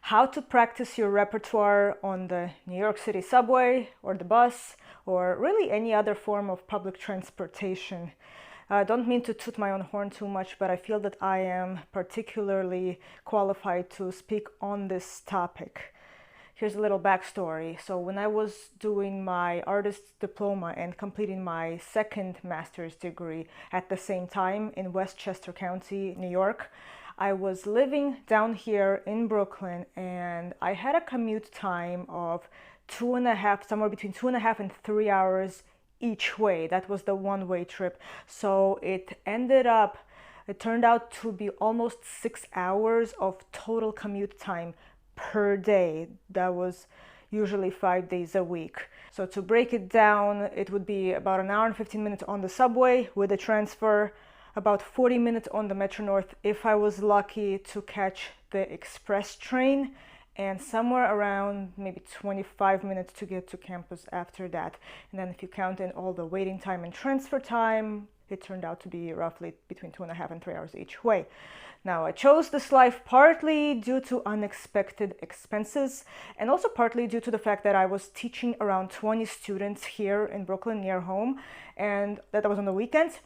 how to practice your repertoire on the New York City subway or the bus or really any other form of public transportation. I don't mean to toot my own horn too much, but I feel that I am particularly qualified to speak on this topic. Here's a little backstory. So when I was doing my artist's diploma and completing my second master's degree at the same time in Westchester County, New York, I was living down here in Brooklyn, and I had a commute time of 2.5, somewhere between 2.5 and 3 hours each way. That was the one-way trip. So it turned out to be almost 6 hours of total commute time per day. That was usually 5 days a week. So to break it down, it would be about an hour and 15 minutes on the subway with a transfer, about 40 minutes on the MetroNorth if I was lucky to catch the express train, and somewhere around maybe 25 minutes to get to campus after that. And then if you count in all the waiting time and transfer time, it turned out to be roughly between 2.5 and 3 hours each way. Now, I chose this life partly due to unexpected expenses and also partly due to the fact that I was teaching around 20 students here in Brooklyn near home, and that was on the weekends.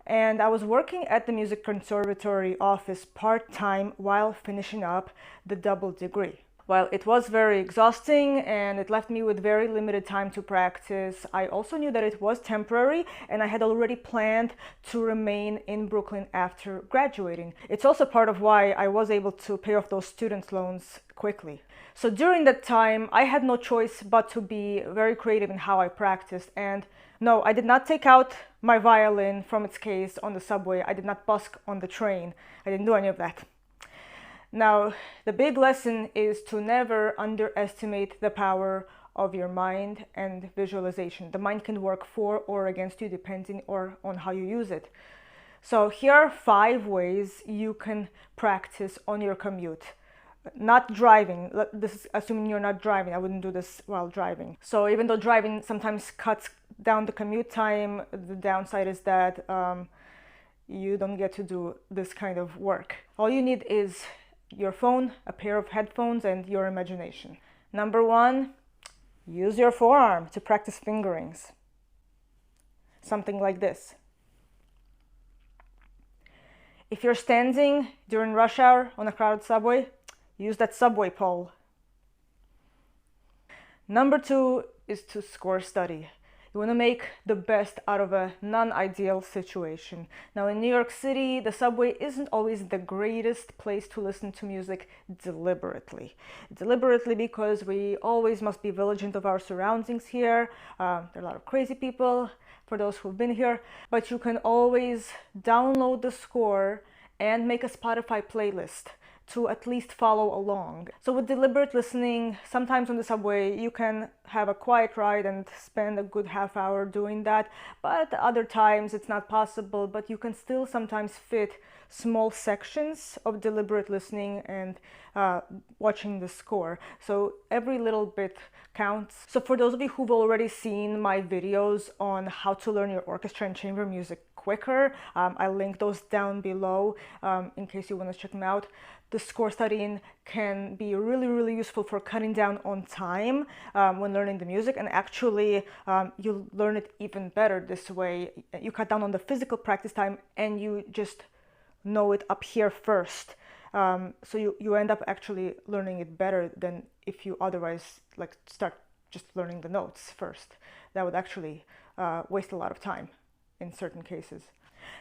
And I was working at the music conservatory office part-time while finishing up the double degree. While it was very exhausting and it left me with very limited time to practice, I also knew that it was temporary, and I had already planned to remain in Brooklyn after graduating. It's also part of why I was able to pay off those student loans quickly. So during that time, I had no choice but to be very creative in how I practiced. And no, I did not take out my violin from its case on the subway. I did not busk on the train. I didn't do any of that. Now, the big lesson is to never underestimate the power of your mind and visualization. The mind can work for or against you depending on how you use it. So here are 5 ways you can practice on your commute. Not driving. This is assuming you're not driving. I wouldn't do this while driving. So even though driving sometimes cuts down the commute time, the downside is that you don't get to do this kind of work. All you need is your phone, a pair of headphones, and your imagination. Number 1, use your forearm to practice fingerings. Something like this. If you're standing during rush hour on a crowded subway, use that subway pole. Number 2 is to score study. You want to make the best out of a non-ideal situation. Now in New York City, the subway isn't always the greatest place to listen to music deliberately. Deliberately because we always must be vigilant of our surroundings here. There are a lot of crazy people, for those who've been here. But you can always download the score and make a Spotify playlist to at least follow along. So with deliberate listening, sometimes on the subway you can have a quiet ride and spend a good half hour doing that, but other times it's not possible, but you can still sometimes fit small sections of deliberate listening and watching the score. So every little bit counts. So for those of you who've already seen my videos on how to learn your orchestra and chamber music quicker, I'll link those down below in case you want to check them out. The score studying can be really useful for cutting down on time when learning the music, and actually you'll learn it even better this way. You cut down on the physical practice time and you just know it up here first. So you end up actually learning it better than if you otherwise start just learning the notes first. That would actually waste a lot of time in certain cases.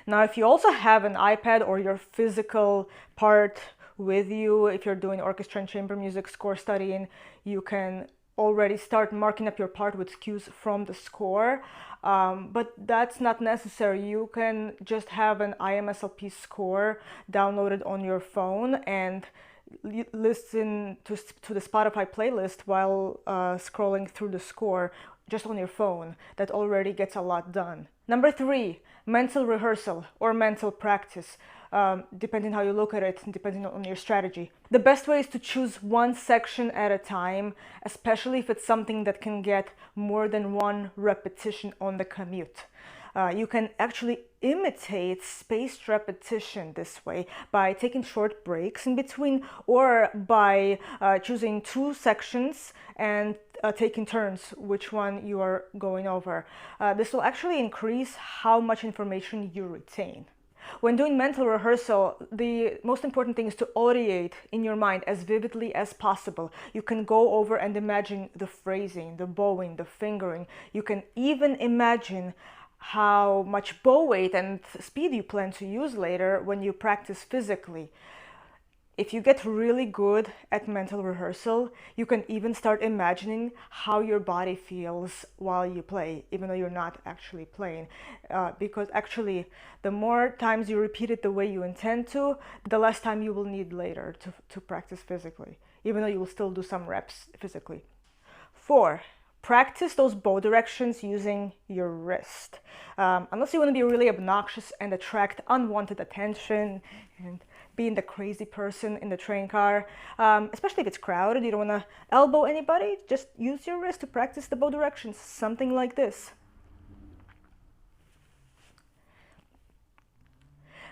Now, if you also have an iPad or your physical part with you, if you're doing orchestra and chamber music score studying, you can already start marking up your part with cues from the score. But that's not necessary. You can just have an IMSLP score downloaded on your phone and listen to the Spotify playlist while scrolling through the score just on your phone. That already gets a lot done. Number 3, mental rehearsal or mental practice. Depending how you look at it, depending on your strategy. The best way is to choose one section at a time, especially if it's something that can get more than one repetition on the commute. You can actually imitate spaced repetition this way by taking short breaks in between, or by choosing 2 sections and taking turns which one you are going over. This will actually increase how much information you retain. When doing mental rehearsal, the most important thing is to audiate in your mind as vividly as possible. You can go over and imagine the phrasing, the bowing, the fingering. You can even imagine how much bow weight and speed you plan to use later when you practice physically. If you get really good at mental rehearsal, you can even start imagining how your body feels while you play, even though you're not actually playing. Because actually, the more times you repeat it the way you intend to, the less time you will need later to practice physically, even though you will still do some reps physically. 4, practice those bow directions using your wrist. Unless you want to be really obnoxious and attract unwanted attention and being the crazy person in the train car, especially if it's crowded, you don't want to elbow anybody, just use your wrist to practice the bow directions, something like this.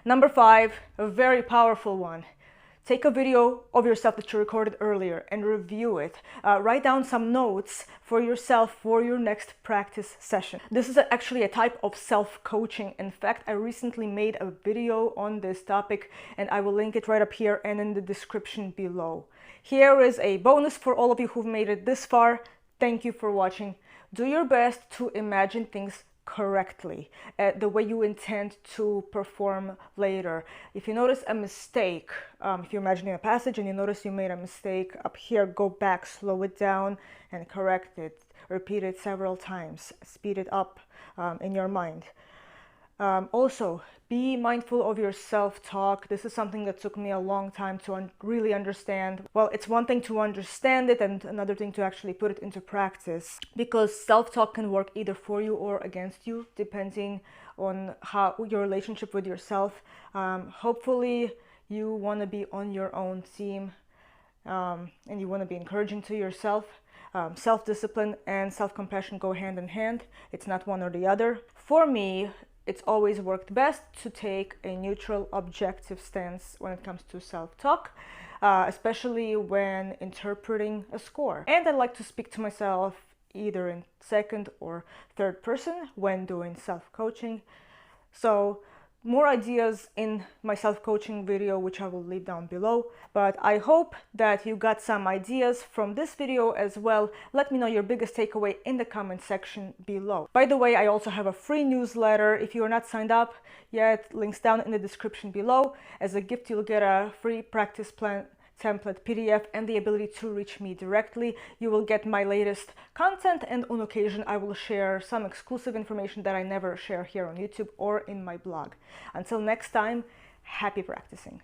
Number 5, a very powerful one. Take a video of yourself that you recorded earlier and review it. Write down some notes for yourself for your next practice session. This is actually a type of self-coaching. In fact, I recently made a video on this topic, and I will link it right up here and in the description below. Here is a bonus for all of you who've made it this far. Thank you for watching. Do your best to imagine things correctly, the way you intend to perform later. If you notice a mistake, if you're imagining a passage and you notice you made a mistake up here, go back, slow it down and correct it. Repeat it several times, speed it up in your mind. Also, be mindful of your self-talk. This is something that took me a long time to really understand. Well, it's one thing to understand it and another thing to actually put it into practice, because self-talk can work either for you or against you, depending on how your relationship with yourself. Hopefully, you want to be on your own team, and you want to be encouraging to yourself. Self-discipline and self-compassion go hand in hand. It's not one or the other. For me, it's always worked best to take a neutral, objective stance when it comes to self-talk, especially when interpreting a score. And I like to speak to myself either in second or third person when doing self-coaching. So more ideas in my self-coaching video, which I will leave down below. But I hope that you got some ideas from this video as well. Let me know your biggest takeaway in the comment section below. By the way, I also have a free newsletter. If you are not signed up yet, links down in the description below. As a gift, you'll get a free practice plan template PDF and the ability to reach me directly. You will get my latest content, and on occasion I will share some exclusive information that I never share here on YouTube or in my blog. Until next time, happy practicing.